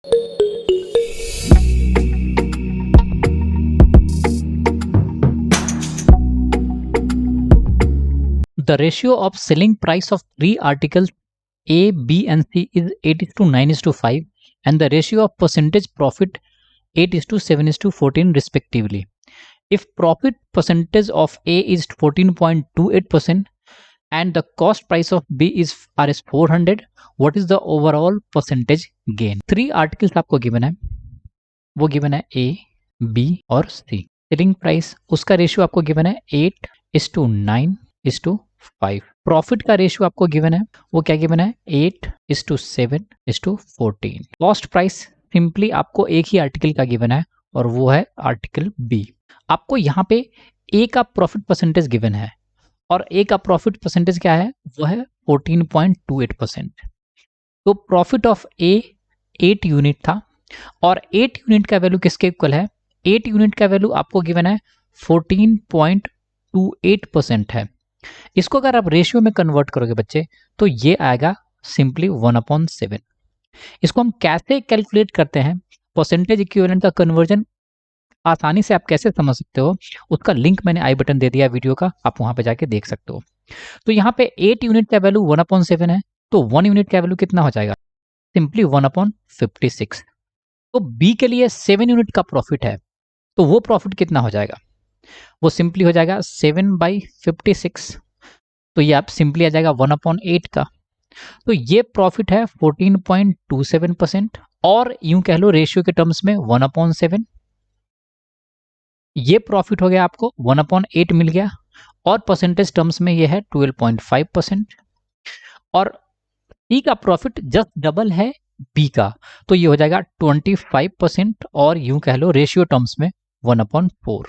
The ratio of selling price of three articles A, B, and C is 8:9:5, and the ratio of percentage profit 8:7:14 respectively. If profit percentage of A is 14.28% and the cost price of B is Rs 400, what is the overall percentage gain? Three articles आपको given है, वो given है A, B और C. Selling price उसका ratio आपको given है 8:9:5. Profit का ratio आपको गिवन है, वो क्या गिवन है 8:7:14. कॉस्ट प्राइस सिंपली आपको एक ही आर्टिकल का गिवन है और वो है आर्टिकल बी. आपको यहाँ पे ए का प्रॉफिट परसेंटेज गिवन है और ए का प्रॉफिट परसेंटेज क्या है, वो है 14.28%. तो प्रॉफिट ऑफ ए 8 यूनिट था और 8 यूनिट का वैल्यू किसके इक्वल है, 8 यूनिट का वैल्यू आपको गिवन है 14.28% है. इसको अगर आप रेशियो में कन्वर्ट करोगे बच्चे तो ये आएगा सिंपली 1/7. इसको हम कैसे कैलकुलेट करते हैं, परसेंटेज इक्विवेलेंट का कन्वर्जन आसानी से आप कैसे समझ सकते हो, उसका लिंक मैंने आई बटन दे दिया वीडियो का, आप वहां पे जाके देख सकते हो. तो यहाँ पे 8 यूनिट का वैल्यू 1/7 है, तो 1 यूनिट का वैल्यू कितना हो जाएगा, सिंपली 1/56. तो बी के लिए 7 यूनिट का प्रॉफिट है, तो वो प्रॉफिट कितना हो जाएगा, वो सिंपली हो जाएगा 7/56. तो ये आप सिंपली आ जाएगा 1/8 का. तो ये प्रॉफिट है 14.27% और यूं कह लो रेशियो के टर्म्स में 1/7. ये प्रॉफिट हो गया आपको 1/8 मिल गया और परसेंटेज टर्म्स में ये है 12.5%. और सी का प्रॉफिट जस्ट डबल है बी का, तो ये हो जाएगा 25% और यूं कह लो रेशियो टर्म्स में 1/4.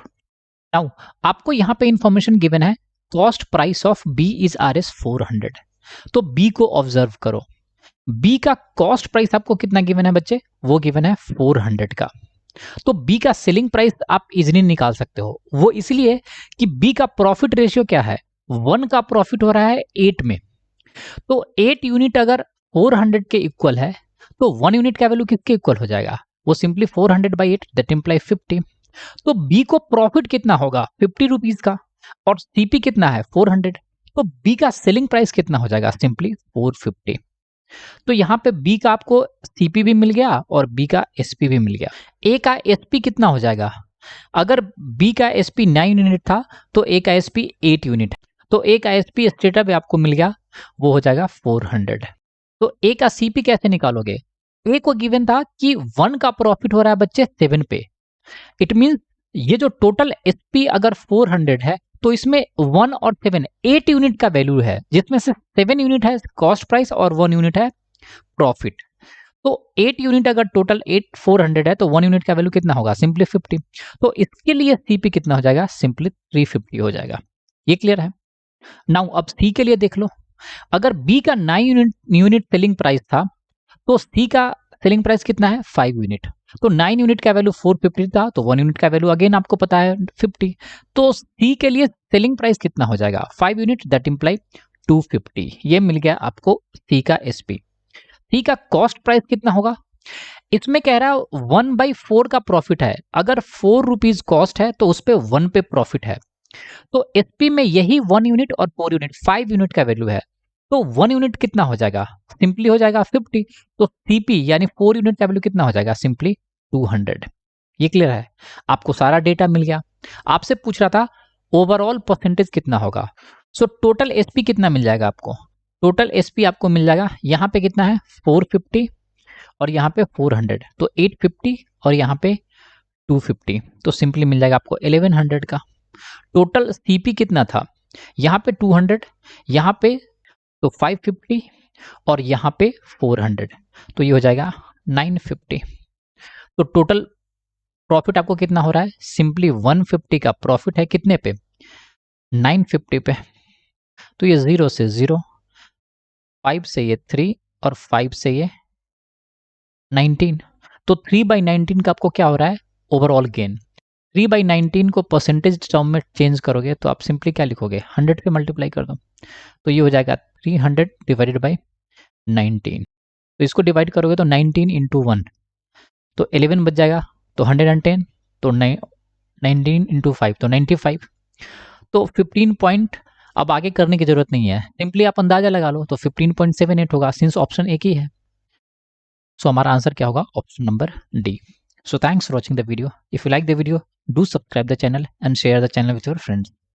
नाउ आपको यहां पे इंफॉर्मेशन गिवन है cost price of B is Rs 400. तो बी को ऑब्जर्व करो, बी का कॉस्ट प्राइस आपको कितना गिवन है बच्चे, वो गिवन है 400 का. तो बी का सेलिंग प्राइस आप इजीली निकाल सकते हो, वो इसलिए कि बी का प्रॉफिट रेशियो क्या है, 1 का प्रॉफिट हो रहा है 8 में. तो 8 यूनिट अगर 400 के इक्वल है तो 1 यूनिट का वैल्यू किसके इक्वल हो जाएगा, वो सिंपली 400/8 दैट इंप्लाई 50. तो बी को प्रॉफिट कितना होगा 50 रुपीज का और सीपी कितना है 400, तो बी का सेलिंग प्राइस कितना हो जाएगा सिंपली 450. तो यहां पे बी का आपको सीपी भी मिल गया और बी का एसपी भी मिल गया. ए का एसपी कितना हो जाएगा, अगर बी का एसपी 9 यूनिट था तो ए का एसपी 8 यूनिट है, तो ए का एसपी स्टेटअप पे आपको मिल गया, वो हो जाएगा 400. तो ए का सीपी कैसे निकालोगे, ए को गिवन था कि 1 का प्रॉफिट हो रहा है बच्चे 7 पे. इट मींस ये जो टोटल एसपी अगर 400 है तो इसमें 1 और 7 8 यूनिट का वैल्यू है, जिसमें से 7 यूनिट है कॉस्ट प्राइस और 1 यूनिट है प्रॉफिट. तो 8 यूनिट अगर टोटल 400 है तो 1 यूनिट का वैल्यू कितना होगा सिंपली 50. तो इसके लिए सीपी कितना हो जाएगा सिंपली 350 हो जाएगा. ये क्लियर है. नाउ अब सी के लिए देख लो, अगर बी का 9 यूनिट सेलिंग प्राइस था तो सी का सेलिंग प्राइस कितना है 5 यूनिट. तो 9 यूनिट का वैल्यू 450 था, तो 1 यूनिट का वैल्यू अगेन आपको पता है 50. तो सी के लिए सेलिंग प्राइस कितना हो जाएगा 5 यूनिट दैट इंप्लाई 250. ये मिल गया आपको सी का एसपी. सी का कॉस्ट प्राइस कितना होगा, इसमें कह रहा है 1/4 का प्रॉफिट है, अगर 4 रुपीज कॉस्ट है तो उस पे 1 पे प्रॉफिट है. तो एसपी में यही 1 यूनिट और 4 यूनिट 5 यूनिट का वैल्यू है, तो 1 यूनिट कितना हो जाएगा सिंपली हो जाएगा 50. तो सीपी यानी 4 यूनिट का वैल्यू कितना हो जाएगा सिंपली 200. ये क्लियर है, आपको सारा डेटा मिल गया. आपसे पूछ रहा था ओवरऑल परसेंटेज कितना होगा. सो टोटल एसपी कितना मिल जाएगा आपको, टोटल एसपी आपको मिल जाएगा यहाँ पे कितना है 450 और यहाँ पे 400, तो 850 और यहाँ पे 250, तो सिंपली मिल जाएगा आपको 1100 का. टोटल सीपी कितना था, यहाँ पे 200, यहाँ पे तो 550 और यहाँ पे 400, तो ये हो जाएगा 950. तो टोटल प्रॉफिट आपको कितना हो रहा है सिंपली 150 का प्रॉफिट है कितने पे 950 पे. तो ये 0 से 0, 5 से ये 3 और 5 से ये 19, तो 3/19 का आपको क्या हो रहा है ओवरऑल गेन. 3/19 को परसेंटेज टर्म में चेंज करोगे तो आप सिंपली क्या लिखोगे 100 पे मल्टीप्लाई कर दो, तो ये हो जाएगा 300 डिवाइडेड बाई 19. तो इसको डिवाइड करोगे तो 19 × 1 तो 11 बच जाएगा, तो 110, तो 19 इंटू 5 तो 95। तो 15 पॉइंट अब आगे करने की जरूरत नहीं है, सिंपली आप अंदाजा लगा लो, तो 15.78 होगा सिंस ऑप्शन एक ही है। सो हमारा आंसर क्या होगा? Option number D. So thanks for watching the video. If you like the video, do subscribe the channel and share the channel with your friends.